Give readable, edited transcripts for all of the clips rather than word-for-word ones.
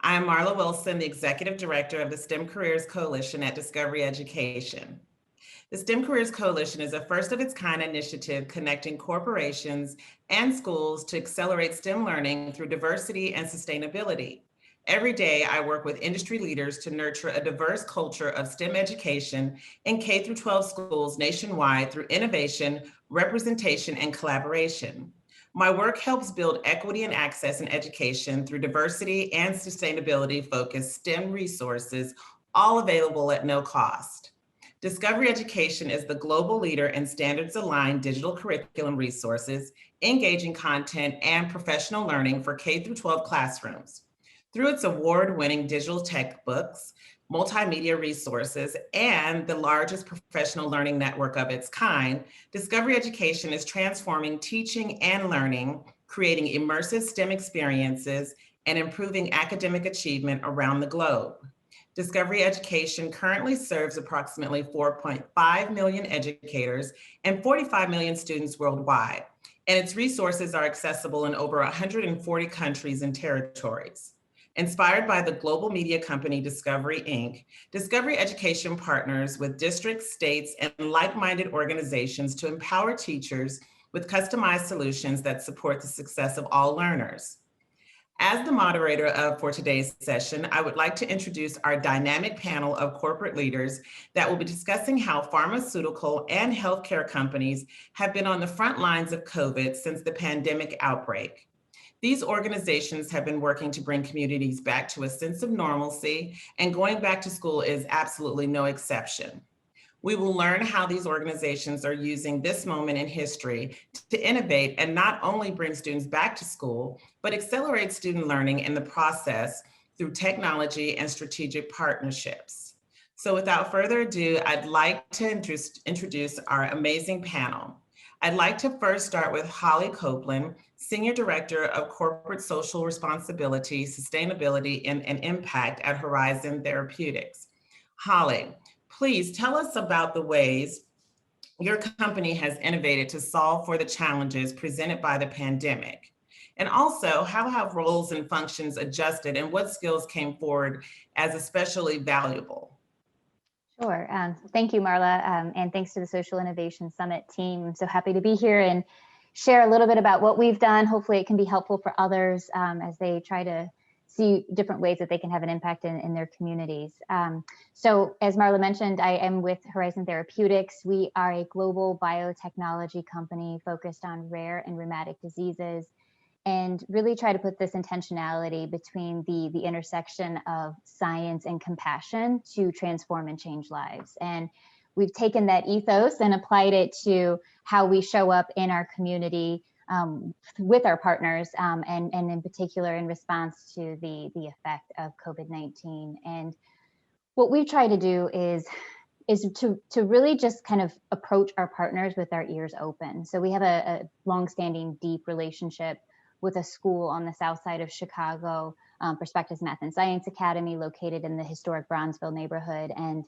I'm Marla Wilson, the Executive Director of the STEM Careers Coalition at Discovery Education. The STEM Careers Coalition is a first of its kind initiative connecting corporations and schools to accelerate STEM learning through diversity and sustainability. Every day, I work with industry leaders to nurture a diverse culture of STEM education in K through 12 schools nationwide through innovation, representation, and collaboration. My work helps build equity and access in education through diversity and sustainability focused STEM resources, all available at no cost. Discovery Education is the global leader in standards aligned digital curriculum resources, engaging content, and professional learning for K through 12 classrooms. Through its award winning digital textbooks, multimedia resources, and the largest professional learning network of its kind, Discovery Education is transforming teaching and learning, creating immersive STEM experiences, and improving academic achievement around the globe. Discovery Education currently serves approximately 4.5 million educators and 45 million students worldwide, and its resources are accessible in over 140 countries and territories. Inspired by the global media company Discovery Inc., Discovery Education partners with districts, states, and like-minded organizations to empower teachers with customized solutions that support the success of all learners. As the moderator for today's session, I would like to introduce our dynamic panel of corporate leaders that will be discussing how pharmaceutical and healthcare companies have been on the front lines of COVID since the pandemic outbreak. These organizations have been working to bring communities back to a sense of normalcy, and going back to school is absolutely no exception. We will learn how these organizations are using this moment in history to innovate and not only bring students back to school, but accelerate student learning in the process through technology and strategic partnerships. So without further ado, I'd like to introduce our amazing panel. I'd like to first start with Holly Copeland, Senior Director of Corporate Social Responsibility, Sustainability, and Impact at Horizon Therapeutics. Holly, please tell us about the ways your company has innovated to solve for the challenges presented by the pandemic. And also, how have roles and functions adjusted and what skills came forward as especially valuable? Sure. Thank you, Marla, and thanks to the Social Innovation Summit team. I'm so happy to be here and share a little bit about what we've done. Hopefully it can be helpful for others as they try to see different ways that they can have an impact in their communities. So as Marla mentioned, I am with Horizon Therapeutics. We are a global biotechnology company focused on rare and rheumatic diseases, and really try to put this intentionality between the intersection of science and compassion to transform and change lives. And we've taken that ethos and applied it to how we show up in our community with our partners, and in particular in response to the effect of COVID-19. And what we try to do is to really just kind of approach our partners with our ears open. So we have a longstanding, deep relationship with a school on the south side of Chicago, Perspectives Math and Science Academy, located in the historic Bronzeville neighborhood. And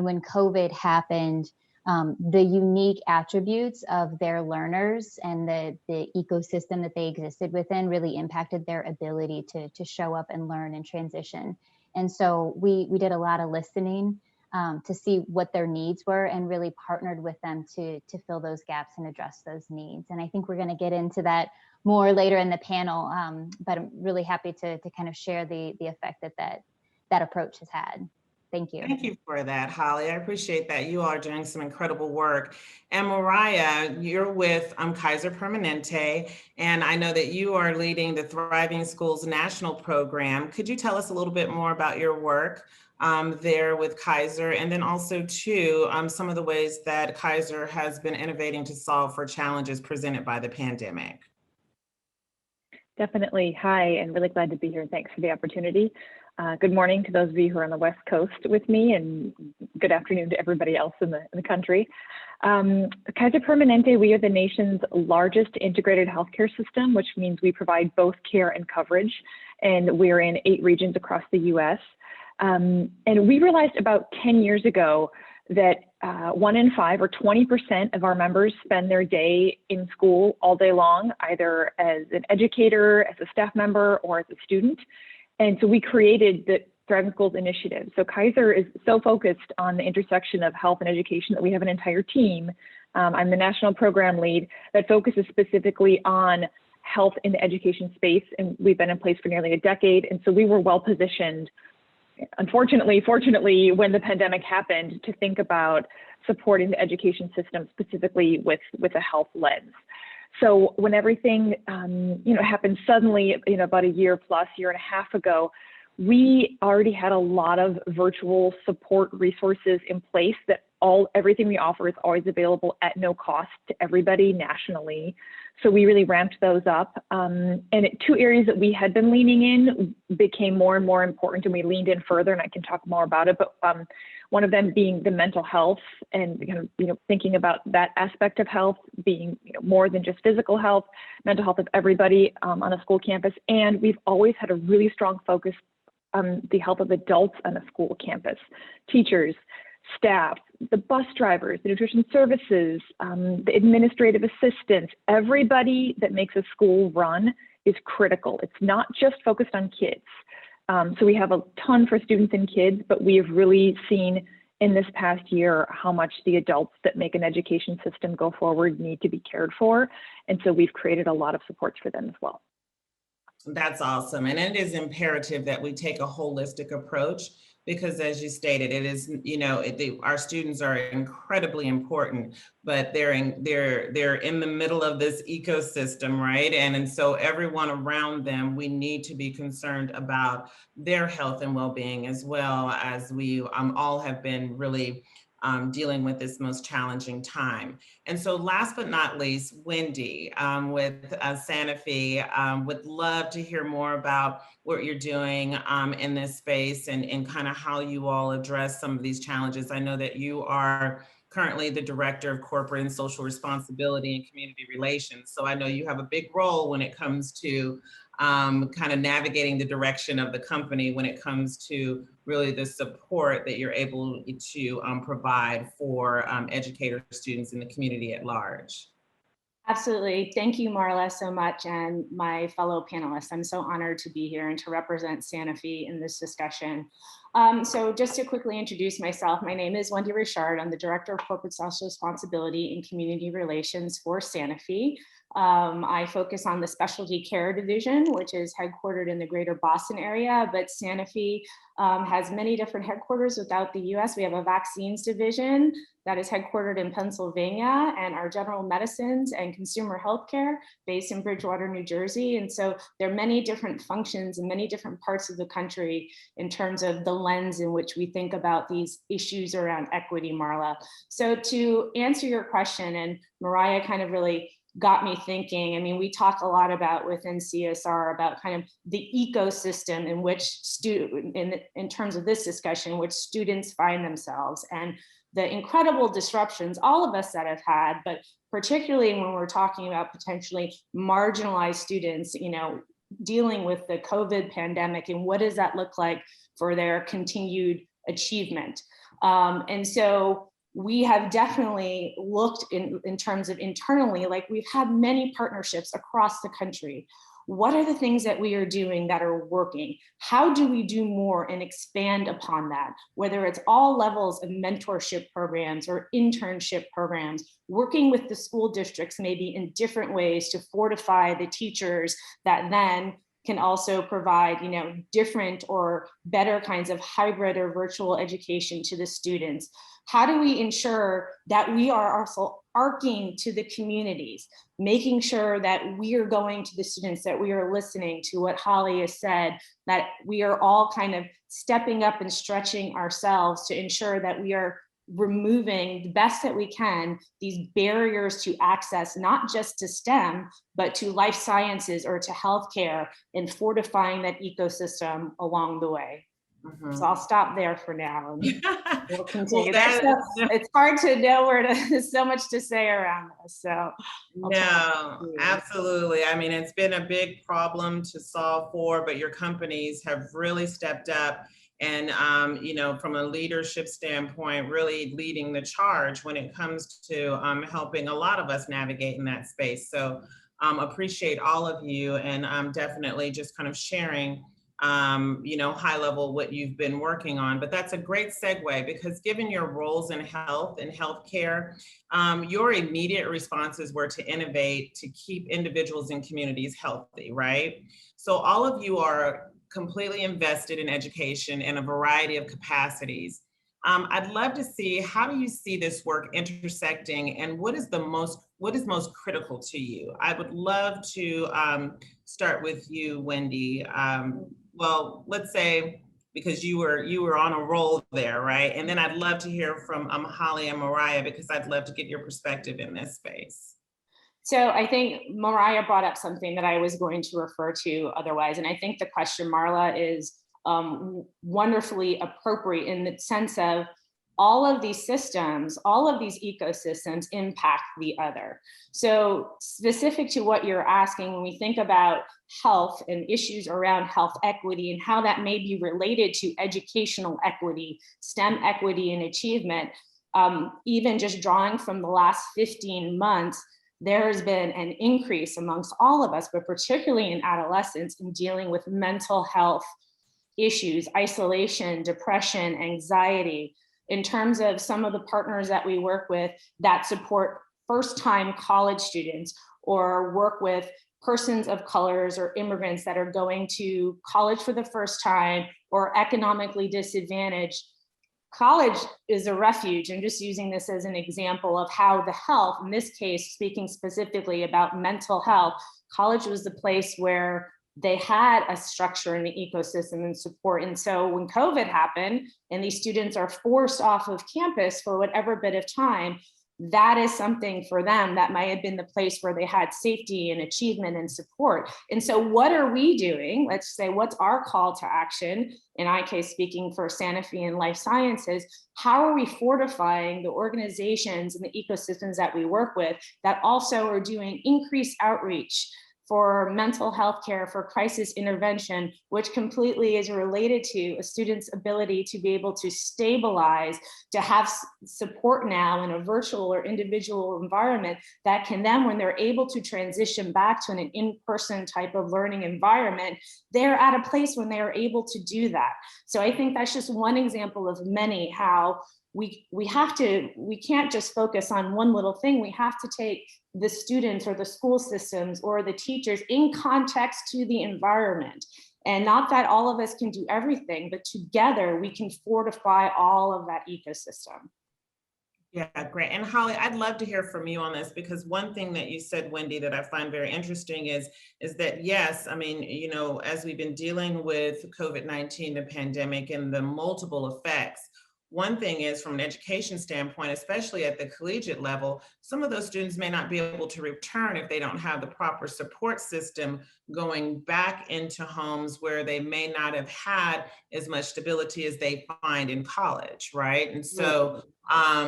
when COVID happened, the unique attributes of their learners and the ecosystem that they existed within really impacted their ability to show up and learn and transition. And so we did a lot of listening to see what their needs were and really partnered with them to fill those gaps and address those needs. And I think we're going to get into that more later in the panel, but I'm really happy to kind of share the effect that approach has had. Thank you. Thank you for that, Holly. I appreciate that. You all are doing some incredible work. And Mariah, you're with Kaiser Permanente, and I know that you are leading the Thriving Schools National Program. Could you tell us a little bit more about your work there with Kaiser, and then also too, some of the ways that Kaiser has been innovating to solve for challenges presented by the pandemic? Definitely. Hi, and really glad to be here. Thanks for the opportunity. Good morning to those of you who are on the West Coast with me, and good afternoon to everybody else in the country. Kaiser Permanente, we are the nation's largest integrated healthcare system, which means we provide both care and coverage, and we're in 8 regions across the US. And we realized about 10 years ago that 1 in 5 or 20% of our members spend their day in school all day long, either as an educator, as a staff member, or as a student. And so we created the Thriving Schools Initiative. So Kaiser is so focused on the intersection of health and education that we have an entire team. I'm the national program lead that focuses specifically on health in the education space, and we've been in place for nearly a decade. And so we were well positioned, unfortunately, fortunately, when the pandemic happened, to think about supporting the education system specifically with a health lens. So when everything happened suddenly, about a year and a half ago, we already had a lot of virtual support resources in place that everything we offer is always available at no cost to everybody nationally. So we really ramped those up. And two areas that we had been leaning in became more and more important, and we leaned in further, and I can talk more about it. But one of them being the mental health, and thinking about that aspect of health being more than just physical health, mental health of everybody on a school campus. And we've always had a really strong focus on the health of adults on a school campus, teachers, staff, the bus drivers, the nutrition services, the administrative assistants, everybody that makes a school run is critical. It's not just focused on kids. So we have a ton for students and kids, but we have really seen in this past year how much the adults that make an education system go forward need to be cared for. And so we've created a lot of supports for them as well. That's awesome. And it is imperative that we take a holistic approach, because as you stated, it is, our students are incredibly important, but they're in the middle of this ecosystem, right? And so everyone around them, we need to be concerned about their health and well-being, as well as we all have been really dealing with this most challenging time. And so last but not least, Wendy with Sanofi, would love to hear more about what you're doing in this space, and kind of how you all address some of these challenges. I know that you are currently the Director of Corporate and Social Responsibility and Community Relations. So I know you have a big role when it comes to kind of navigating the direction of the company when it comes to really the support that you're able to provide for educators, students, in the community at large. Absolutely. Thank you, Marla, so much, and my fellow panelists. I'm so honored to be here and to represent Sanofi in this discussion. So just to quickly introduce myself, my name is Wendy Richard. I'm the Director of Corporate Social Responsibility and Community Relations for Sanofi. I focus on the specialty care division, which is headquartered in the greater Boston area, but Sanofi has many different headquarters throughout the US. We have a vaccines division that is headquartered in Pennsylvania, and our general medicines and consumer healthcare based in Bridgewater, New Jersey. And so there are many different functions in many different parts of the country in terms of the lens in which we think about these issues around equity, Marla. So to answer your question, and Mariah kind of really got me thinking. I mean, we talk a lot about within CSR about kind of the ecosystem in which in terms of this discussion, which students find themselves, and the incredible disruptions all of us that have had, but particularly when we're talking about potentially marginalized students, dealing with the COVID pandemic, and what does that look like for their continued achievement. And so we have definitely looked in terms of internally, like we've had many partnerships across the country. What are the things that we are doing that are working? How do we do more and expand upon that? Whether it's all levels of mentorship programs or internship programs, working with the school districts maybe in different ways to fortify the teachers that then can also provide, different or better kinds of hybrid or virtual education to the students. How do we ensure that we are also arcing to the communities, making sure that we are going to the students, that we are listening to what Holly has said, that we are all kind of stepping up and stretching ourselves to ensure that we are removing the best that we can these barriers to access, not just to STEM, but to life sciences or to healthcare, and fortifying that ecosystem along the way. Mm-hmm. So I'll stop there for now. We'll continue. It's hard to know there's so much to say around this. So no, absolutely. I mean, it's been a big problem to solve for, but your companies have really stepped up and, from a leadership standpoint, really leading the charge when it comes to helping a lot of us navigate in that space. So appreciate all of you, and definitely just kind of sharing high level what you've been working on, but that's a great segue because given your roles in health and healthcare, your immediate responses were to innovate to keep individuals and communities healthy, right? So all of you are completely invested in education in a variety of capacities. I'd love to see, how do you see this work intersecting and what is most critical to you? I would love to start with you, Wendy. Well, let's say, because you were on a roll there, right? And then I'd love to hear from Holly and Mariah, because I'd love to get your perspective in this space. So I think Mariah brought up something that I was going to refer to otherwise. And I think the question, Marla, is wonderfully appropriate in the sense of all of these systems, all of these ecosystems impact the other. So specific to what you're asking, when we think about health and issues around health equity and how that may be related to educational equity, STEM equity and achievement, even just drawing from the last 15 months, there has been an increase amongst all of us, but particularly in adolescents, in dealing with mental health issues, isolation, depression, anxiety. In terms of some of the partners that we work with that support first-time college students or work with persons of colors or immigrants that are going to college for the first time or economically disadvantaged, college is a refuge. I'm just using this as an example of how the health, in this case, speaking specifically about mental health, college was the place where they had a structure in the ecosystem and support. And so when COVID happened and these students are forced off of campus for whatever bit of time, that is something for them that might have been the place where they had safety and achievement and support. And so what are we doing? Let's say, what's our call to action? In my case, speaking for Sanofi and life sciences, how are we fortifying the organizations and the ecosystems that we work with that also are doing increased outreach for mental health care, for crisis intervention, which completely is related to a student's ability to be able to stabilize, to have support now in a virtual or individual environment that can then, when they're able to transition back to an in-person type of learning environment, they're at a place when they are able to do that. So I think that's just one example of many, how we can't just focus on one little thing. We have to take the students or the school systems or the teachers in context to the environment. And not that all of us can do everything, but together we can fortify all of that ecosystem. Yeah, great. And Holly, I'd love to hear from you on this, because one thing that you said, Wendy, that I find very interesting is that, yes, I mean, as we've been dealing with COVID-19, the pandemic and the multiple effects, one thing is, from an education standpoint, especially at the collegiate level, some of those students may not be able to return if they don't have the proper support system going back into homes where they may not have had as much stability as they find in college, right? And so,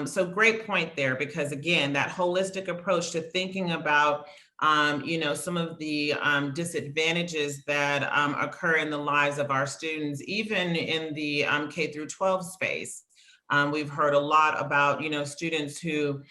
so great point there, because again, that holistic approach to thinking about some of the disadvantages that occur in the lives of our students, even in the K through 12 space. We've heard a lot about, students who,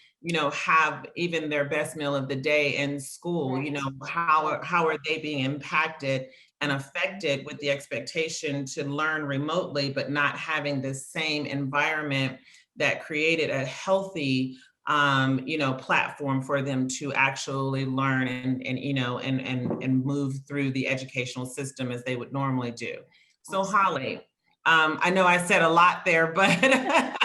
have even their best meal of the day in school, how are they being impacted and affected with the expectation to learn remotely, but not having the same environment that created a healthy platform for them to actually learn and move through the educational system as they would normally do. So Holly, I know I said a lot there, but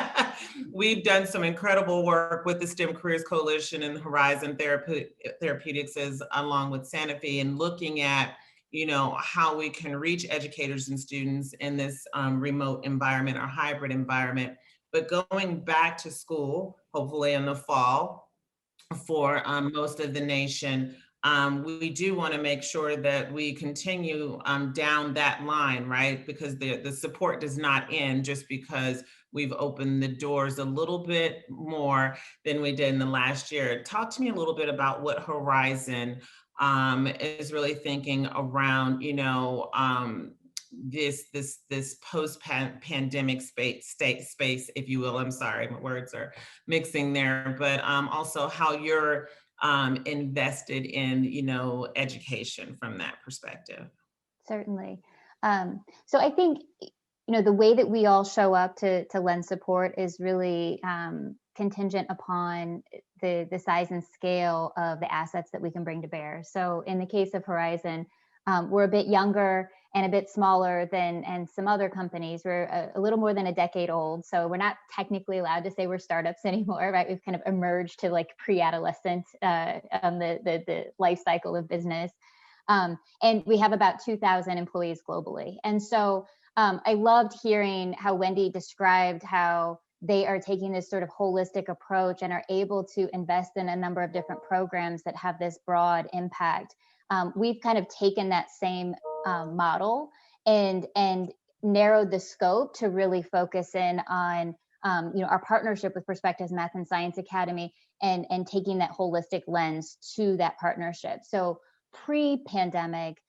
we've done some incredible work with the STEM Careers Coalition and Horizon Therapeutics, along with Sanofi, and looking at how we can reach educators and students in this remote environment or hybrid environment. But going back to school, hopefully in the fall, for most of the nation, we do want to make sure that we continue down that line, right? Because the support does not end just because we've opened the doors a little bit more than we did in the last year. Talk to me a little bit about what Horizon is really thinking around, this post-pandemic space, if you will. I'm sorry, my words are mixing there, but also how you're invested in, education from that perspective. Certainly. So I think, the way that we all show up to lend support is really contingent upon the size and scale of the assets that we can bring to bear. So in the case of Horizon, we're a bit younger and a bit smaller and some other companies. We're a little more than a decade old, so we're not technically allowed to say we're startups anymore, right? We've kind of emerged to like pre-adolescent on the life cycle of business. And we have about 2,000 employees globally. And so I loved hearing how Wendy described how they are taking this sort of holistic approach and are able to invest in a number of different programs that have this broad impact. We've kind of taken that same model and narrowed the scope to really focus in on our partnership with Perspectives Math and Science Academy and taking that holistic lens to that partnership. So pre-pandemic,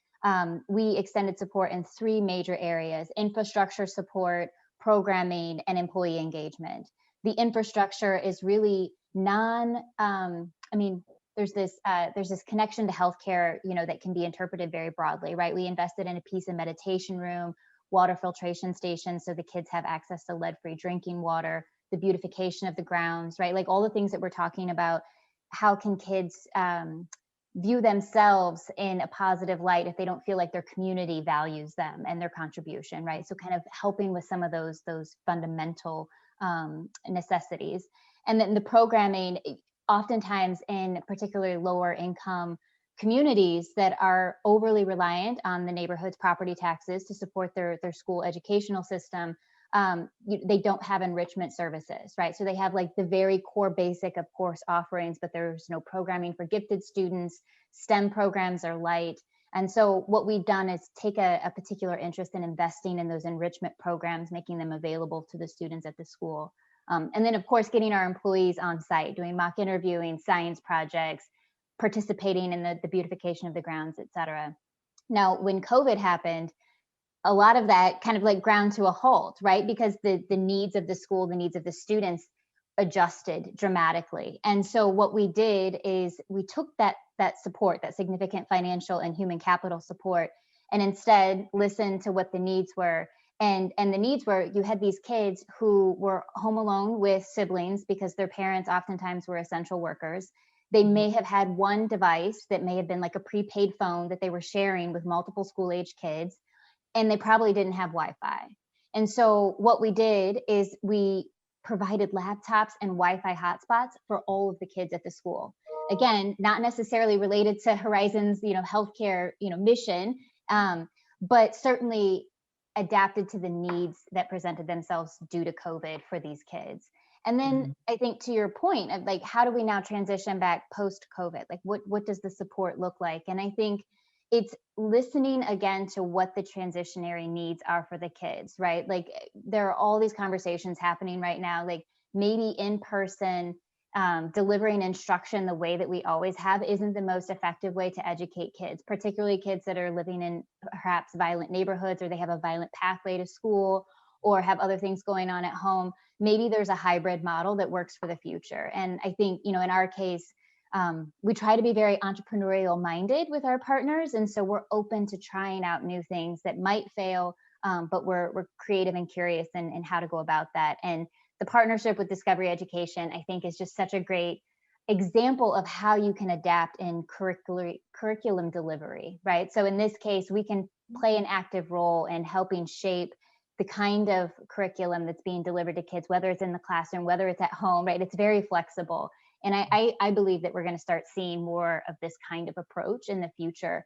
we extended support in 3 major areas: infrastructure support, programming, and employee engagement. The infrastructure is really there's this connection to healthcare, that can be interpreted very broadly, right? We invested in a piece of meditation room, water filtration stations, so the kids have access to lead-free drinking water, the beautification of the grounds, right? Like all the things that we're talking about. How can kids view themselves in a positive light if they don't feel like their community values them and their contribution, right? So kind of helping with some of those fundamental necessities. And then the programming, oftentimes in particularly lower income communities that are overly reliant on the neighborhood's property taxes to support their school educational system, they don't have enrichment services, right? So they have like the very core basic of course offerings, but there's no programming for gifted students. STEM programs are light. And so what we've done is take a particular interest in investing in those enrichment programs, making them available to the students at the school. And then of course, getting our employees on site, doing mock interviewing, science projects, participating in the beautification of the grounds, et cetera. Now, when COVID happened, a lot of that kind of like ground to a halt, right? Because the needs of the school, the needs of the students adjusted dramatically. And so what we did is we took that support, that significant financial and human capital support, and instead listened to what the needs were. And the needs were, you had these kids who were home alone with siblings because their parents oftentimes were essential workers. They may have had one device that may have been like a prepaid phone that they were sharing with multiple school-age kids, and they probably didn't have Wi-Fi. And so what we did is we provided laptops and Wi-Fi hotspots for all of the kids at the school. Again, not necessarily related to Horizon's, healthcare, mission, but certainly adapted to the needs that presented themselves due to COVID for these kids. And then I think to your point of like, how do we now transition back post-COVID? Like what does the support look like? And I think it's listening again to what the transitionary needs are for the kids, right? Like there are all these conversations happening right now, like maybe in person, delivering instruction the way that we always have isn't the most effective way to educate kids, particularly kids that are living in perhaps violent neighborhoods, or they have a violent pathway to school, or have other things going on at home. Maybe there's a hybrid model that works for the future. And I think, in our case, we try to be very entrepreneurial minded with our partners. And so we're open to trying out new things that might fail, but we're creative and curious in how to go about that. And the partnership with Discovery Education, I think, is just such a great example of how you can adapt in curriculum delivery, right? So in this case, we can play an active role in helping shape the kind of curriculum that's being delivered to kids, whether it's in the classroom, whether it's at home, right? It's very flexible. And I believe that we're going to start seeing more of this kind of approach in the future.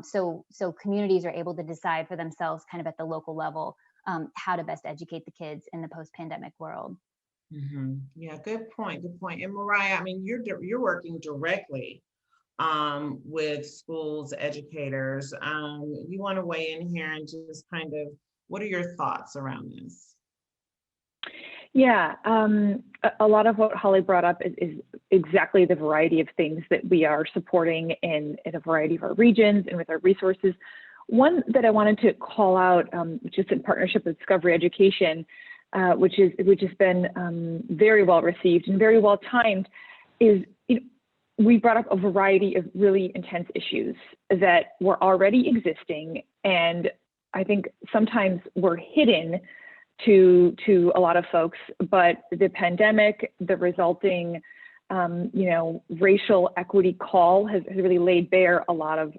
So communities are able to decide for themselves kind of at the local level how to best educate the kids in the post-pandemic world. Mm-hmm. Yeah, good point. Good point. And Mariah, I mean, you're working directly with schools, educators. You want to weigh in here and just kind of, what are your thoughts around this? Yeah, a lot of what Holly brought up is exactly the variety of things that we are supporting in a variety of our regions and with our resources. One that I wanted to call out, which is in partnership with Discovery Education, which has been very well received and very well timed, is we brought up a variety of really intense issues that were already existing and I think sometimes were hidden to a lot of folks, but the pandemic, the resulting racial equity call has really laid bare a lot of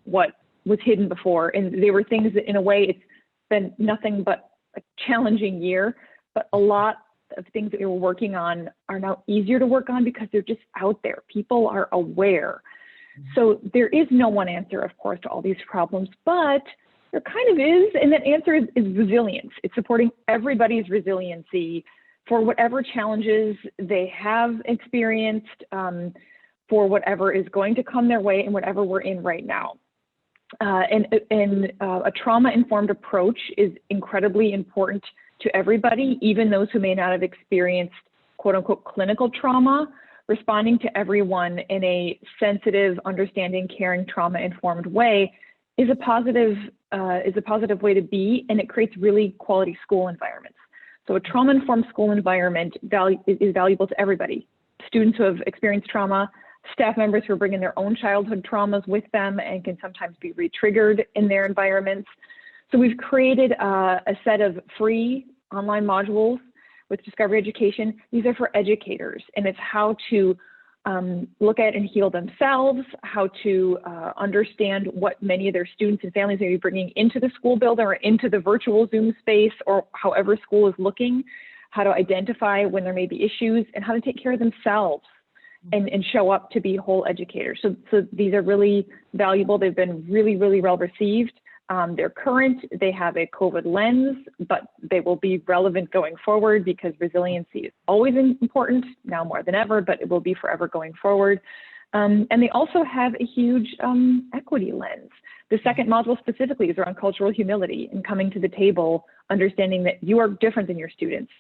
what was hidden before. And they were things that, in a way, it's been nothing but a challenging year, but a lot of things that we were working on are now easier to work on because they're just out there. People are aware. So there is no one answer, of course, to all these problems, but there kind of is, and that answer is resilience. It's supporting everybody's resiliency for whatever challenges they have experienced, for whatever is going to come their way and whatever we're in right now. And a trauma-informed approach is incredibly important to everybody, even those who may not have experienced quote unquote clinical trauma. Responding to everyone in a sensitive, understanding, caring, trauma-informed way is a positive way to be, and it creates really quality school environments. So a trauma-informed school environment is valuable to everybody. Students who have experienced trauma, staff members who are bringing their own childhood traumas with them and can sometimes be re-triggered in their environments. So we've created a set of free online modules with Discovery Education. These are for educators, and it's how to look at and heal themselves, how to understand what many of their students and families may be bringing into the school building or into the virtual Zoom space, or however school is looking, how to identify when there may be issues, and how to take care of themselves and show up to be whole educators. So these are really valuable. They've been really, really well received. They're current, they have a COVID lens, but they will be relevant going forward because resiliency is always important, now more than ever, but it will be forever going forward. And they also have a huge equity lens. The second module specifically is around cultural humility and coming to the table, understanding that you are different than your students.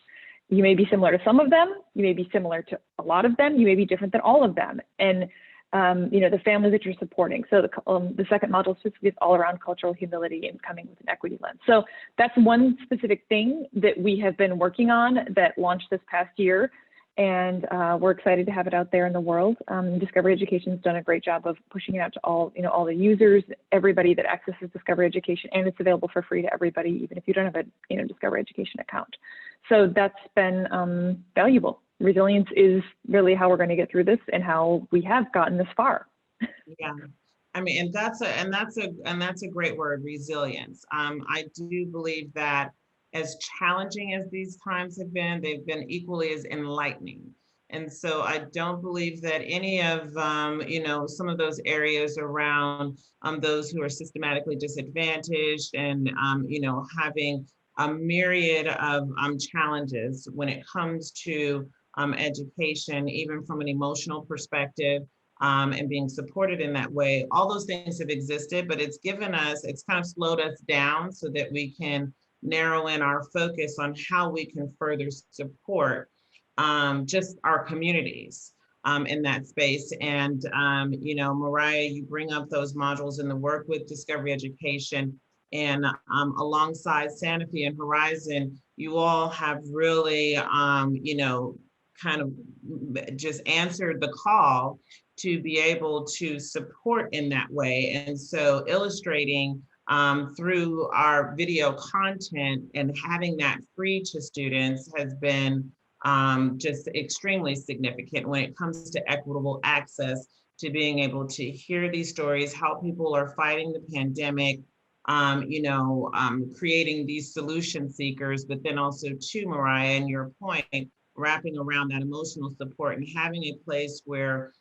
You may be similar to some of them, you may be similar to a lot of them, you may be different than all of them. And the families that you're supporting. So the second module specifically is all around cultural humility and coming with an equity lens. So that's one specific thing that we have been working on that launched this past year. And we're excited to have it out there in the world. Discovery Education has done a great job of pushing it out to all the users, everybody that accesses Discovery Education, and it's available for free to everybody, even if you don't have a Discovery Education account. So that's been valuable. Resilience is really how we're going to get through this and how we have gotten this far. Yeah, I mean, and that's a great word, resilience. I do believe that as challenging as these times have been, they've been equally as enlightening. And so I don't believe that any of some of those areas around those who are systematically disadvantaged and having a myriad of challenges when it comes to education, even from an emotional perspective, and being supported in that way. All those things have existed, but it's kind of slowed us down so that we can narrow in our focus on how we can further support just our communities in that space. And, Mariah, you bring up those modules in the work with Discovery Education, and alongside Sanofi and Horizon, you all have really, kind of just answered the call to be able to support in that way. And so illustrating through our video content and having that free to students has been just extremely significant when it comes to equitable access to being able to hear these stories, how people are fighting the pandemic, creating these solution seekers, but then also to Mariah and your point, wrapping around that emotional support and having a place where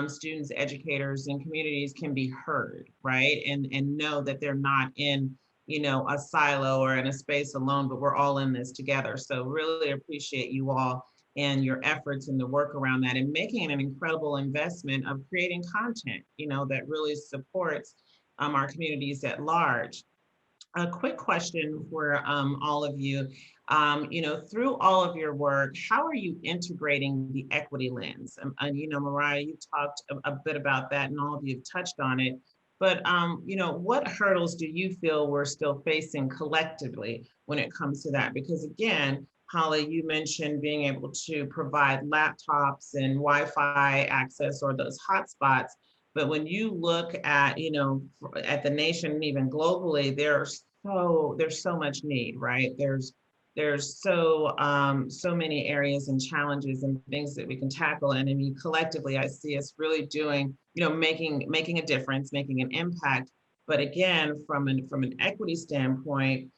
students, educators, and communities can be heard, right? And know that they're not in, a silo or in a space alone, but we're all in this together. So really appreciate you all and your efforts and the work around that and making an incredible investment of creating content, that really supports our communities at large. A quick question for all of you. Through all of your work, how are you integrating the equity lens? Mariah, you talked a bit about that and all of you have touched on it, but what hurdles do you feel we're still facing collectively when it comes to that? Because again, Holly, you mentioned being able to provide laptops and Wi-Fi access or those hotspots. But when you look at, at the nation and even globally, there are there's so much need, right? There's so many areas and challenges and things that we can tackle. And I mean, collectively, I see us really doing, making a difference, making an impact. But again, from an equity standpoint,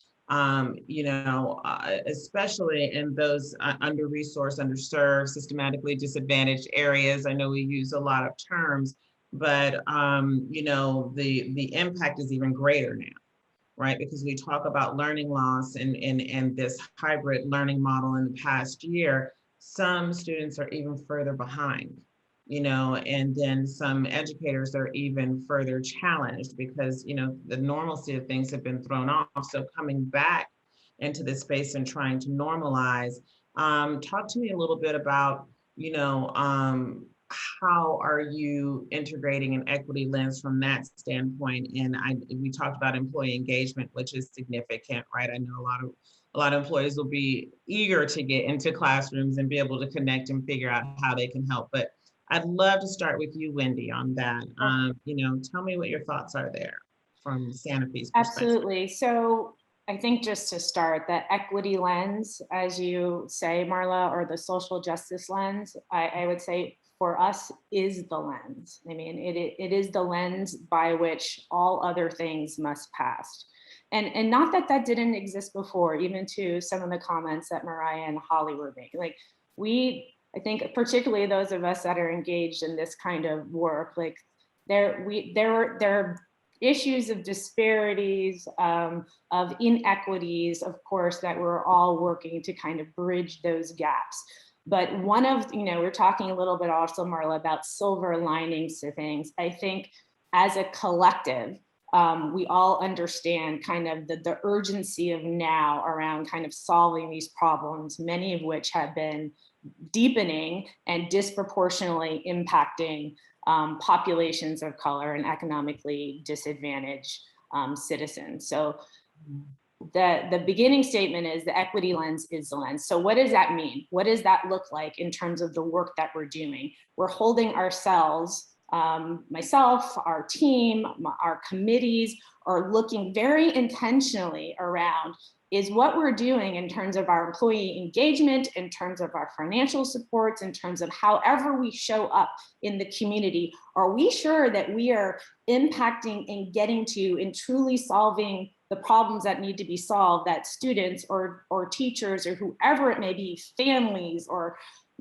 especially in those under-resourced, underserved, systematically disadvantaged areas. I know we use a lot of terms, but the impact is even greater now, right? Because we talk about learning loss and this hybrid learning model in the past year. Some students are even further behind, and then some educators are even further challenged because, the normalcy of things have been thrown off. So coming back into this space and trying to normalize, talk to me a little bit about, how are you integrating an equity lens from that standpoint? And we talked about employee engagement, which is significant, right? I know a lot of employees will be eager to get into classrooms and be able to connect and figure out how they can help. But I'd love to start with you, Wendy, on that. Tell me what your thoughts are there from Sanofi's perspective. Absolutely. So I think just to start, that equity lens, as you say, Marla, or the social justice lens, I would say for us is the lens. I mean, it is the lens by which all other things must pass. And not that didn't exist before, even to some of the comments that Mariah and Holly were making. Like I think particularly those of us that are engaged in this kind of work, like there are issues of disparities, of inequities, of course, that we're all working to kind of bridge those gaps. But one of, we're talking a little bit also, Marla, about silver linings to things. I think as a collective, we all understand kind of the urgency of now around kind of solving these problems, many of which have been deepening and disproportionately impacting populations of color and economically disadvantaged citizens. So the beginning statement is the equity lens is the lens. So what does that mean? What does that look like in terms of the work that we're doing? We're holding ourselves, myself, our team, our committees are looking very intentionally around is what we're doing in terms of our employee engagement, in terms of our financial supports, in terms of however we show up in the community. Are we sure that we are impacting and getting to and truly solving the problems that need to be solved, that students or teachers or whoever it may be, families or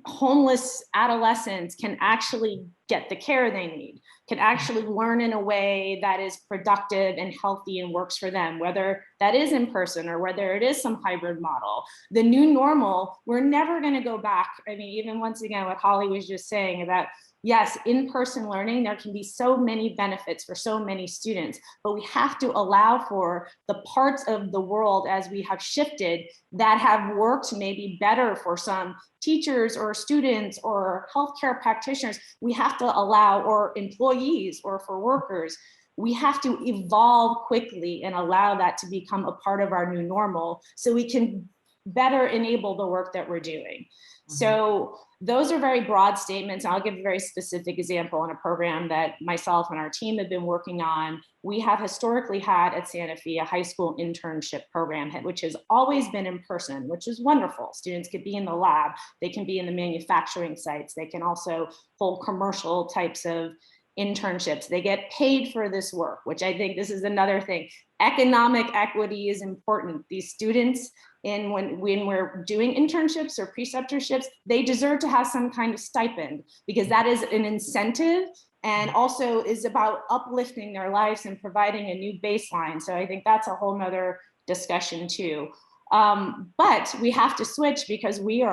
homeless adolescents can actually get the care they need, can actually learn in a way that is productive and healthy and works for them, whether that is in person or whether it is some hybrid model. The new normal, we're never going to go back. I mean, even once again, what Holly was just saying about, yes, in-person learning, there can be so many benefits for so many students, but we have to allow for the parts of the world as we have shifted that have worked maybe better for some teachers or students or healthcare practitioners. We have to allow, or employees or for workers, we have to evolve quickly and allow that to become a part of our new normal so we can better enable the work that we're doing. So those are very broad statements. I'll give a very specific example on a program that myself and our team have been working on. We have historically had at Sanofi a high school internship program, which has always been in person, which is wonderful. Students could be in the lab, they can be in the manufacturing sites, they can also hold commercial types of internships. They get paid for this work, which I think this is another thing. Economic equity is important. These students, when we're doing internships or preceptorships, they deserve to have some kind of stipend because that is an incentive and also is about uplifting their lives and providing a new baseline. So I think that's a whole nother discussion too. But we have to switch because we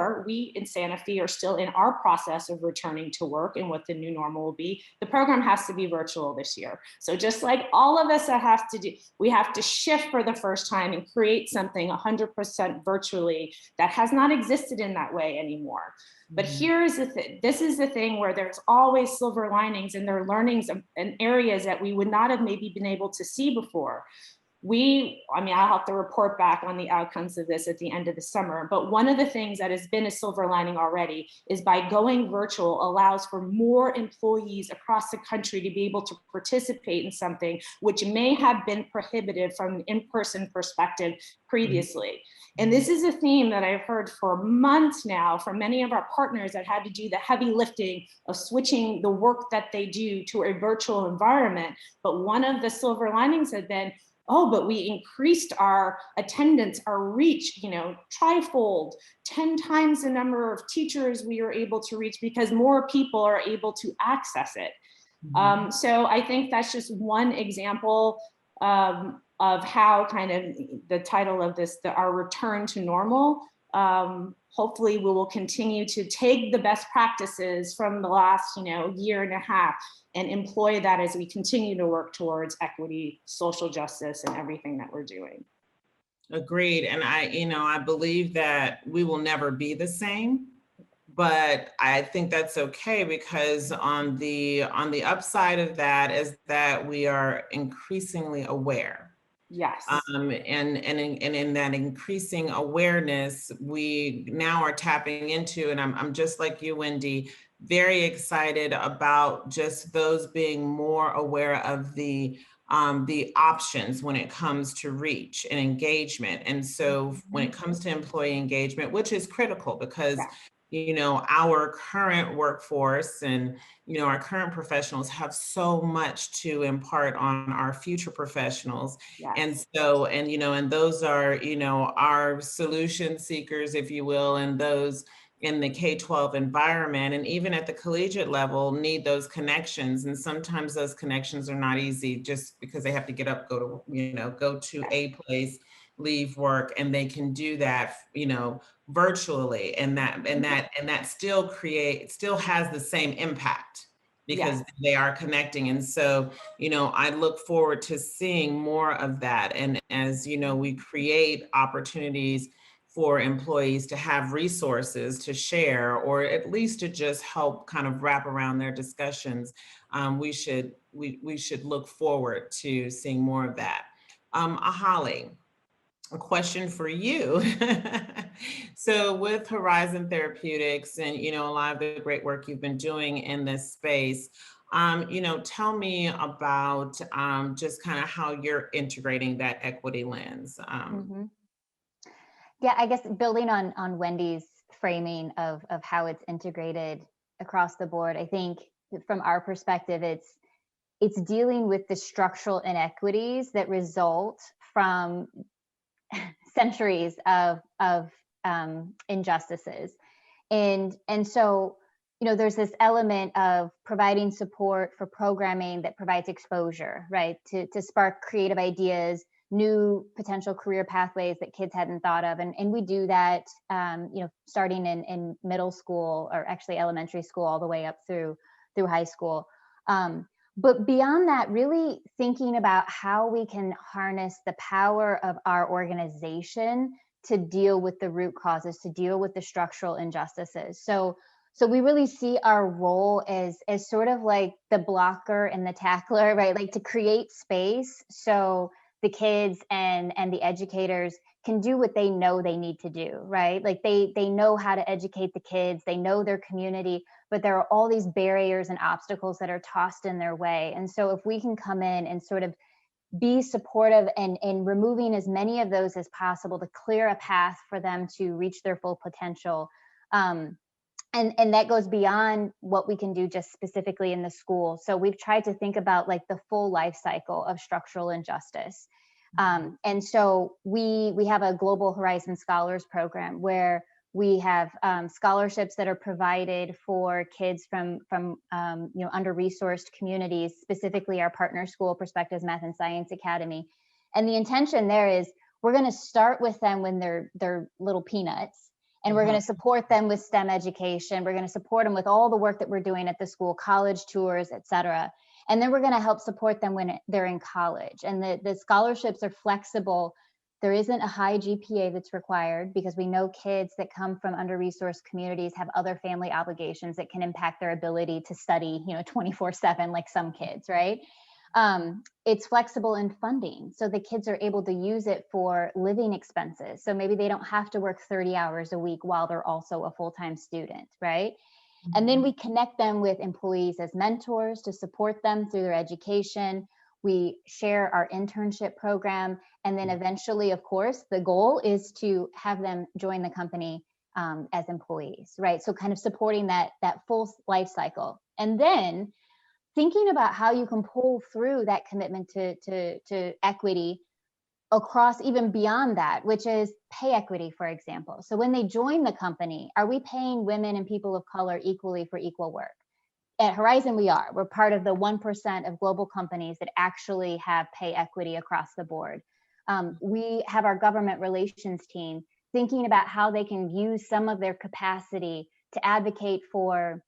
in Sanofi are still in our process of returning to work and what the new normal will be. The program has to be virtual this year. So just like all of us have to do, we have to shift for the first time and create something 100% virtually that has not existed in that way anymore. But here is the thing, this is the thing where there's always silver linings and there are learnings and areas that we would not have maybe been able to see before. I'll have to report back on the outcomes of this at the end of the summer, but one of the things that has been a silver lining already is by going virtual allows for more employees across the country to be able to participate in something which may have been prohibited from an in-person perspective previously. And this is a theme that I've heard for months now from many of our partners that had to do the heavy lifting of switching the work that they do to a virtual environment. But one of the silver linings has been, oh, but we increased our attendance, our reach, trifold, 10 times the number of teachers we are able to reach because more people are able to access it. So I think that's just one example of how kind of the title of this, our return to normal. Hopefully we will continue to take the best practices from the last, year and a half and employ that as we continue to work towards equity, social justice, and everything that we're doing. Agreed. And I believe that we will never be the same, but I think that's okay, because on the upside of that is that we are increasingly aware. Yes. And in that increasing awareness, we now are tapping into, and I'm just like you, Wendy, very excited about just those being more aware of the options when it comes to reach and engagement. And so when it comes to employee engagement, which is critical because our current workforce and our current professionals have so much to impart on our future professionals. Yes. And so, and those are, our solution seekers, if you will, and those in the K-12 environment, and even at the collegiate level, need those connections. And sometimes those connections are not easy just because they have to get up, go to a place, leave work, and they can do that, virtually. And that still has the same impact because they are connecting. And so, I look forward to seeing more of that. And as we create opportunities for employees to have resources to share, or at least to just help kind of wrap around their discussions, we should look forward to seeing more of that. Holly, a question for you. So with Horizon Therapeutics and, a lot of the great work you've been doing in this space, tell me about just kind of how you're integrating that equity lens. Yeah, I guess building on Wendy's framing of how it's integrated across the board, I think from our perspective, it's dealing with the structural inequities that result from centuries of injustices. And so, there's this element of providing support for programming that provides exposure, right? To spark creative ideas, new potential career pathways that kids hadn't thought of. And we do that, starting in middle school, or actually elementary school, all the way up through high school. But beyond that, really thinking about how we can harness the power of our organization to deal with the root causes, to deal with the structural injustices. So we really see our role as sort of like the blocker and the tackler, right? Like to create space so the kids and the educators can do what they know they need to do, right? Like they know how to educate the kids, they know their community, but there are all these barriers and obstacles that are tossed in their way. And so if we can come in and sort of be supportive and removing as many of those as possible to clear a path for them to reach their full potential. And that goes beyond what we can do just specifically in the school. So we've tried to think about like the full life cycle of structural injustice. And so we have a Global Horizon Scholars Program where we have scholarships that are provided for kids from under-resourced communities, specifically our partner school, Perspectives Math and Science Academy. And the intention there is we're going to start with them when they're little peanuts, and we're going to support them with STEM education. We're going to support them with all the work that we're doing at the school, college tours, et cetera. And then we're going to help support them when they're in college. And the scholarships are flexible. There isn't a high GPA that's required because we know kids that come from under-resourced communities have other family obligations that can impact their ability to study, 24/7 like some kids, right? It's flexible in funding. So the kids are able to use it for living expenses. So maybe they don't have to work 30 hours a week while they're also a full-time student, right? And then we connect them with employees as mentors to support them through their education. We share our internship program. And then eventually, of course, the goal is to have them join the company as employees, right? So kind of supporting that full life cycle. And then thinking about how you can pull through that commitment to equity across even beyond that, which is pay equity, for example. So when they join the company, are we paying women and people of color equally for equal work? At Horizon, we are. We're part of the 1% of global companies that actually have pay equity across the board. We have our government relations team thinking about how they can use some of their capacity to advocate for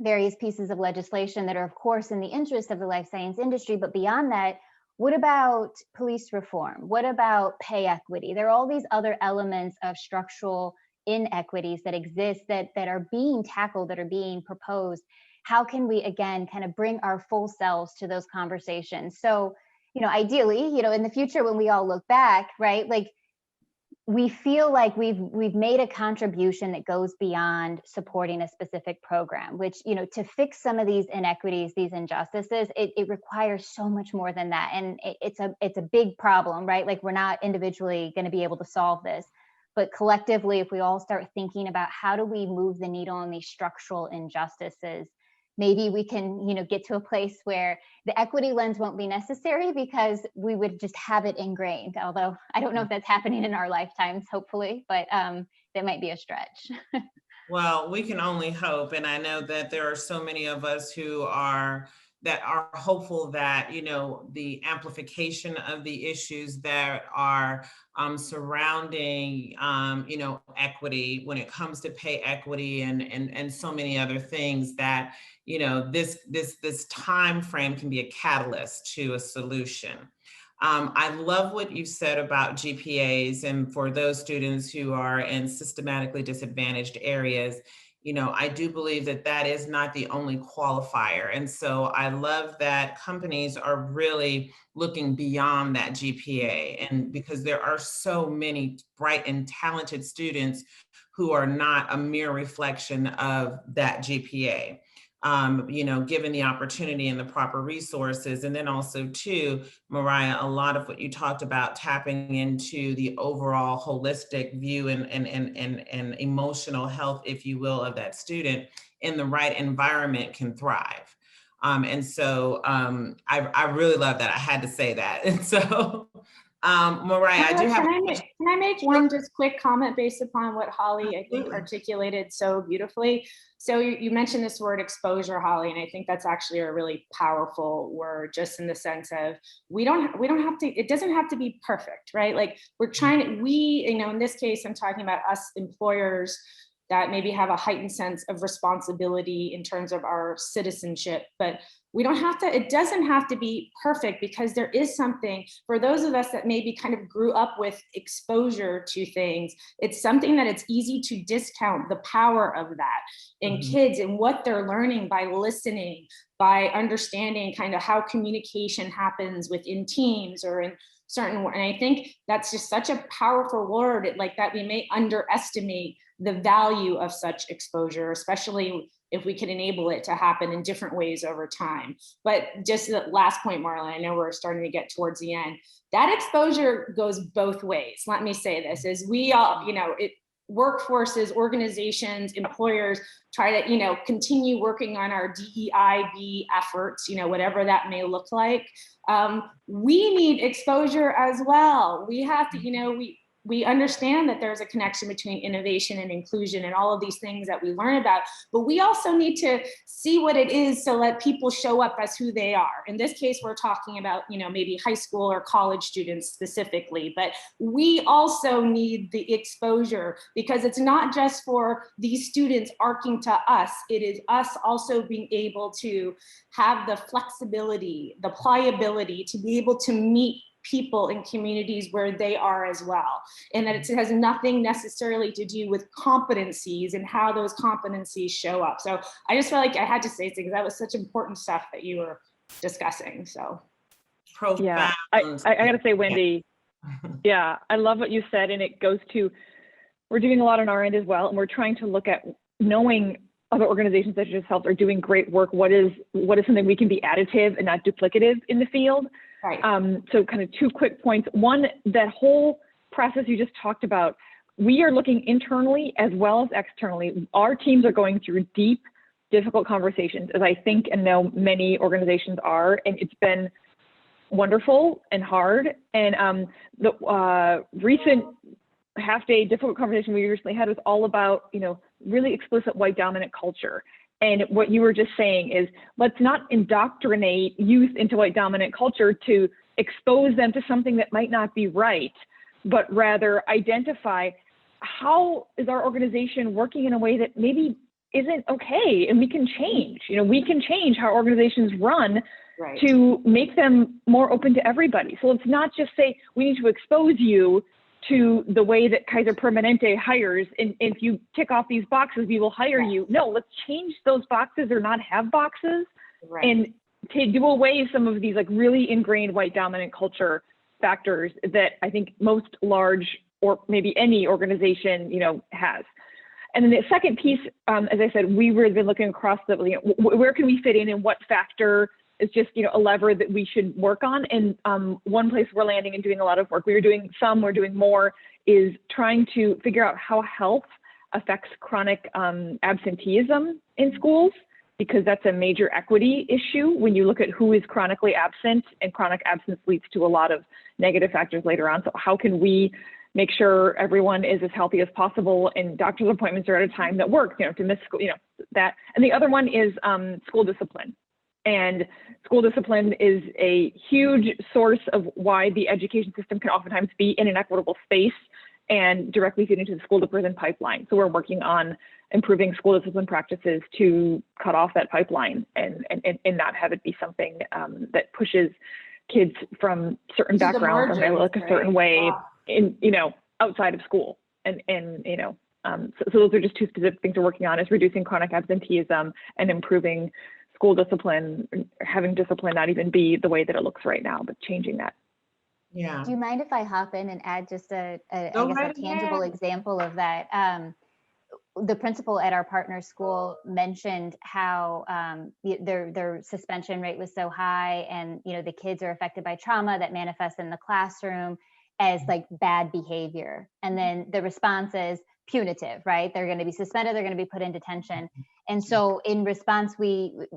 various pieces of legislation that are, of course, in the interest of the life science industry. But beyond that, what about police reform? What about pay equity? There are all these other elements of structural inequities that exist that are being tackled, that are being proposed. How can we, again, kind of bring our full selves to those conversations? So, ideally, in the future, when we all look back, right, like we feel like we've made a contribution that goes beyond supporting a specific program, which, to fix some of these inequities, these injustices, it requires so much more than that. And it's a big problem, right? Like we're not individually going to be able to solve this, but collectively, if we all start thinking about how do we move the needle on these structural injustices, maybe we can, get to a place where the equity lens won't be necessary because we would just have it ingrained. Although I don't know if that's happening in our lifetimes, hopefully, but that might be a stretch. Well, we can only hope. And I know that there are so many of us who are hopeful that, the amplification of the issues that are surrounding, equity when it comes to pay equity and so many other things that, this time frame can be a catalyst to a solution. I love what you said about GPAs, and for those students who are in systematically disadvantaged areas, I do believe that that is not the only qualifier. And so I love that companies are really looking beyond that GPA, and because there are so many bright and talented students who are not a mere reflection of that GPA. Given the opportunity and the proper resources. And then also too, Mariah, a lot of what you talked about tapping into the overall holistic view and emotional health, if you will, of that student in the right environment can thrive. And so I really love that. I had to say that. And so Mariah, I do have. Can I make one just quick comment based upon what Holly, I think, articulated so beautifully? So you mentioned this word exposure, Holly, and I think that's actually a really powerful word, just in the sense of we don't have to, it doesn't have to be perfect, right? Like we're trying to, in this case, I'm talking about us employers that maybe have a heightened sense of responsibility in terms of our citizenship, but we don't have to, it doesn't have to be perfect, because there is something for those of us that maybe kind of grew up with exposure to things. It's something that it's easy to discount the power of that in kids and what they're learning by listening, by understanding kind of how communication happens within teams or in certain, and I think that's just such a powerful word, like that we may underestimate the value of such exposure, especially if we can enable it to happen in different ways over time. But just the last point, Marla, I know we're starting to get towards the end. That exposure goes both ways. Let me say this, is we all, workforces, organizations, employers try to, continue working on our DEIB efforts, whatever that may look like. We need exposure as well. We have to, we understand that there's a connection between innovation and inclusion and all of these things that we learn about, but we also need to see what it is to let people show up as who they are. In this case, we're talking about, maybe high school or college students specifically, but we also need the exposure, because it's not just for these students arcing to us, it is us also being able to have the flexibility, the pliability to be able to meet people in communities where they are as well. And that it has nothing necessarily to do with competencies and how those competencies show up. So I just felt like I had to say something because that was such important stuff that you were discussing. So profound. Yeah, I gotta say, Wendy, yeah, I love what you said, and it goes to, we're doing a lot on our end as well, and we're trying to look at knowing other organizations that just helped are doing great work. What is something we can be additive and not duplicative in the field? Right. So kind of 2 quick points. One, that whole process you just talked about, we are looking internally as well as externally. Our teams are going through deep, difficult conversations, as I think and know many organizations are, and it's been wonderful and hard. And the recent half-day difficult conversation we recently had was all about, really explicit white dominant culture. And what you were just saying is, let's not indoctrinate youth into white dominant culture to expose them to something that might not be right, but rather identify how is our organization working in a way that maybe isn't okay, and we can change. We can change how organizations run Right. to make them more open to everybody. So let's not just say we need to expose you to the way that Kaiser Permanente hires, and if you tick off these boxes, we will hire you. No, let's change those boxes or not have boxes, Right. and do away some of these like really ingrained white dominant culture factors that I think most large or maybe any organization, has. And then the second piece, as I said, we really been looking across the, where can we fit in and what factor is just, a lever that we should work on. And one place we're landing and doing a lot of work, we're doing more, is trying to figure out how health affects chronic absenteeism in schools, because that's a major equity issue when you look at who is chronically absent, and chronic absence leads to a lot of negative factors later on. So how can we make sure everyone is as healthy as possible, and doctor's appointments are at a time that works, to miss school, that. And the other one is school discipline. And school discipline is a huge source of why the education system can oftentimes be in an equitable space and directly feed into the school to prison pipeline. So we're working on improving school discipline practices to cut off that pipeline and not have it be something that pushes kids from certain backgrounds or look a certain way in, outside of school. And so those are just 2 specific things we're working on, is reducing chronic absenteeism and improving school discipline, having discipline not even be the way that it looks right now, but changing that. Yeah. Do you mind if I hop in and add just a tangible example of that? The principal at our partner school mentioned how their suspension rate was so high, and the kids are affected by trauma that manifests in the classroom as like bad behavior. And then the response is punitive, right? They're going to be suspended, they're going to be put in detention. And so in response,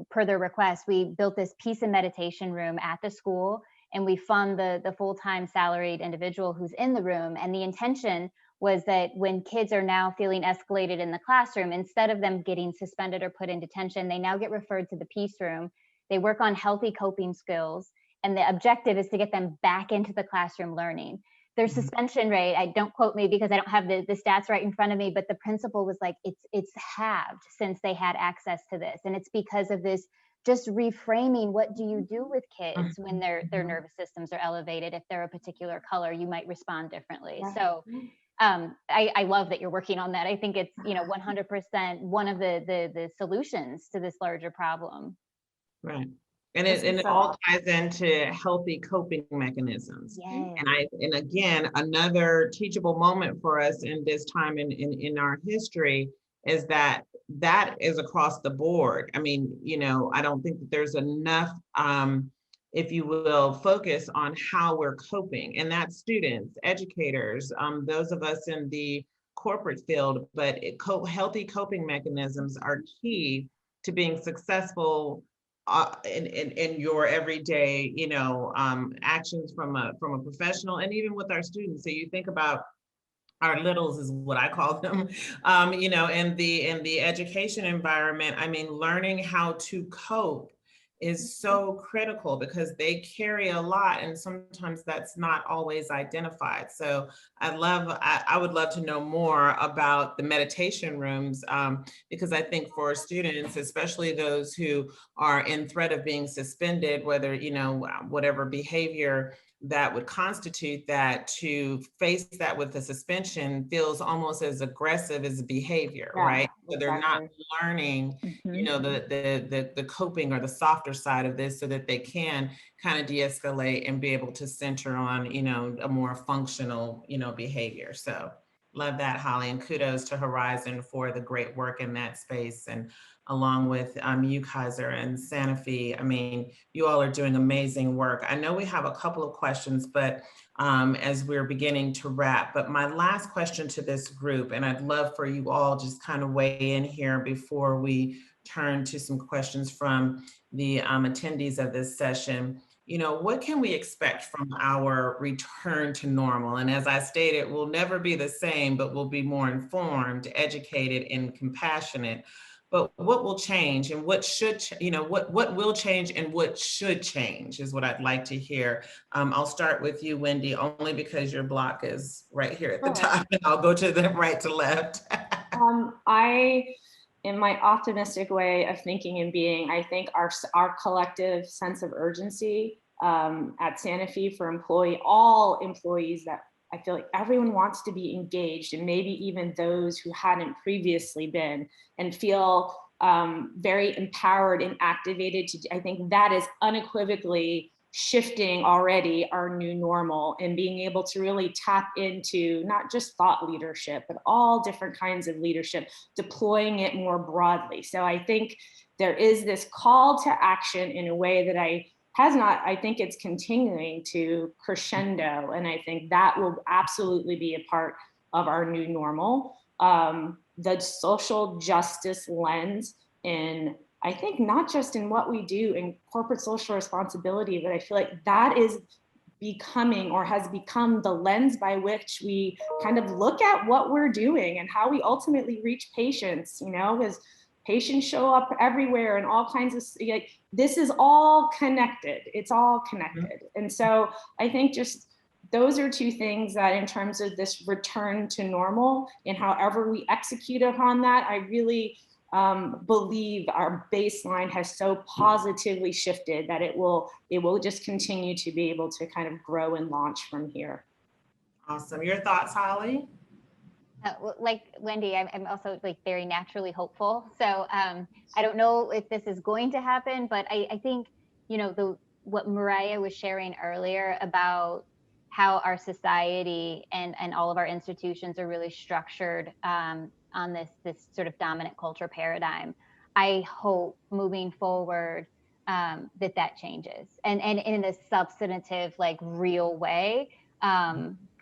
per their request, we built this peace and meditation room at the school, and we fund the full-time salaried individual who's in the room. And the intention was that when kids are now feeling escalated in the classroom, instead of them getting suspended or put in detention, they now get referred to the peace room. They work on healthy coping skills, and the objective is to get them back into the classroom learning. Their suspension rate, I don't quote me because I don't have the stats right in front of me, but the principal was like, it's halved since they had access to this. And it's because of this just reframing. What do you do with kids when their nervous systems are elevated? If they're a particular color, you might respond differently. Yeah. So I love that you're working on that. I think it's 100% one of the solutions to this larger problem. Right. And it all ties into healthy coping mechanisms. Yes. And again, another teachable moment for us in this time in our history is that is across the board. I mean, I don't think that there's enough, if you will, focus on how we're coping, and that's students, educators, those of us in the corporate field, but healthy coping mechanisms are key to being successful in your everyday, actions from a professional, and even with our students. So you think about our littles, is what I call them, in the education environment. I mean, learning how to cope is so critical because they carry a lot, and sometimes that's not always identified. So I would love to know more about the meditation rooms, because I think for students, especially those who are in threat of being suspended, whether, whatever behavior, that would constitute that, to face that with a suspension feels almost as aggressive as behavior, Yeah, right? So they're not exactly. learning, you Mhm. know, the coping or the softer side of this, so that they can kind of de-escalate and be able to center on, you know, a more functional, you know, behavior. So love that, Holly, and kudos to Horizon for the great work in that space. And along with you, Kaiser, and Sanofi. I mean, you all are doing amazing work. I know we have a couple of questions, but as we're beginning to wrap, but my last question to this group, and I'd love for you all just kind of weigh in here before we turn to some questions from the attendees of this session. You know, what can we expect from our return to normal? And as I stated, we'll never be the same, but we'll be more informed, educated, and compassionate. But what will change, and what should, you know, what will change and what should change is what I'd like to hear. I'll start with you, Wendy, only because your block is right here at the Sure. top, and I'll go to the right to left. In my optimistic way of thinking and being, I think our collective sense of urgency at Sanofi for all employees, that I feel like everyone wants to be engaged, and maybe even those who hadn't previously been, and feel very empowered and activated I think that is unequivocally shifting already our new normal, and being able to really tap into not just thought leadership, but all different kinds of leadership, deploying it more broadly. So I think there is this call to action in a way that I think it's continuing to crescendo. And I think that will absolutely be a part of our new normal. The social justice lens, in I think not just in what we do in corporate social responsibility, but I feel like that is becoming, or has become, the lens by which we kind of look at what we're doing and how we ultimately reach patients, you know, because patients show up everywhere and all kinds of, like, this is all connected. It's all connected. And so I think just those are two things that, in terms of this return to normal and however we execute upon that, I really believe our baseline has so positively shifted that it will just continue to be able to kind of grow and launch from here. Awesome. Your thoughts, Holly? Like Wendy, I'm also like very naturally hopeful. So I don't know if this is going to happen, but I think, you know, what Mariah was sharing earlier about how our society and all of our institutions are really structured on this sort of dominant culture paradigm. I hope moving forward that changes, and in a substantive, like, real way.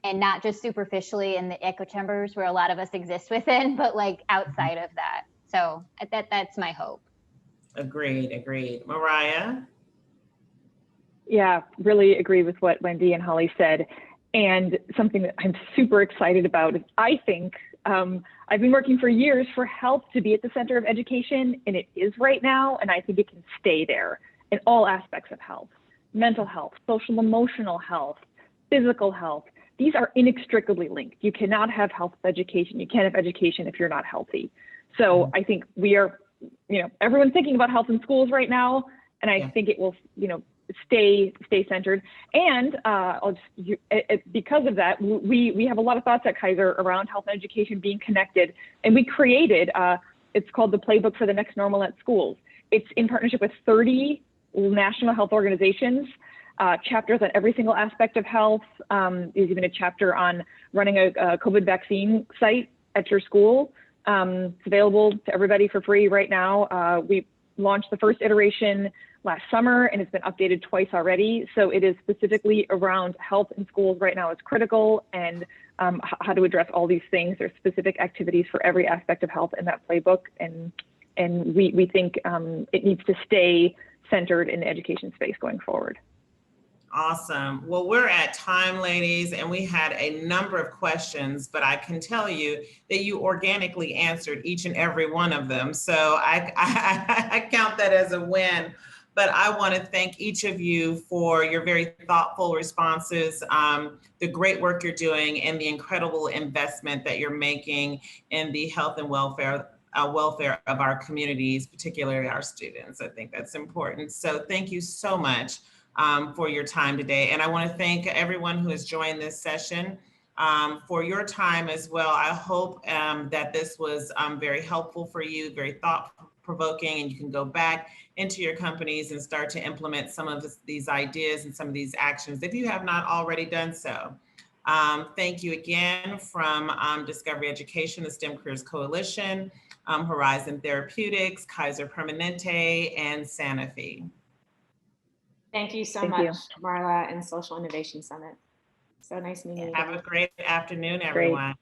And not just superficially in the echo chambers where a lot of us exist within, but like outside of that. So that's my hope. Agreed. Mariah? Yeah, really agree with what Wendy and Holly said. And something that I'm super excited about is, I think, I've been working for years for health to be at the center of education, and it is right now, and I think it can stay there in all aspects of health: mental health, social emotional health, physical health. These are inextricably linked. You cannot have health education. You can't have education if you're not healthy. So I think we are, you know, everyone's thinking about health in schools right now, and I think it will, you know, stay centered. And because of that, we have a lot of thoughts at Kaiser around health and education being connected, and we created it's called the Playbook for the Next Normal at Schools. It's in partnership with 30 national health organizations. Chapters on every single aspect of health. There's even a chapter on running a COVID vaccine site at your school. It's available to everybody for free right now. We launched the first iteration last summer, and it's been updated twice already. So it is specifically around health in schools right now is critical, and how to address all these things. There's specific activities for every aspect of health in that playbook, and we think it needs to stay centered in the education space going forward. Awesome. Well, we're at time, ladies, and we had a number of questions, but I can tell you that you organically answered each and every one of them. So I count that as a win. But I want to thank each of you for your very thoughtful responses, the great work you're doing, and the incredible investment that you're making in the health and welfare of our communities, particularly our students. I think that's important. So thank you so much. for your time today. And I want to thank everyone who has joined this session for your time as well. I hope that this was very helpful for you, very thought-provoking, and you can go back into your companies and start to implement some of these ideas and some of these actions if you have not already done so. Thank you again from Discovery Education, the STEM Careers Coalition, Horizon Therapeutics, Kaiser Permanente, and Sanofi. Thank you so Thank much, you. Marla and Social Innovation Summit. So nice meeting you. Have a great afternoon, Great. everyone.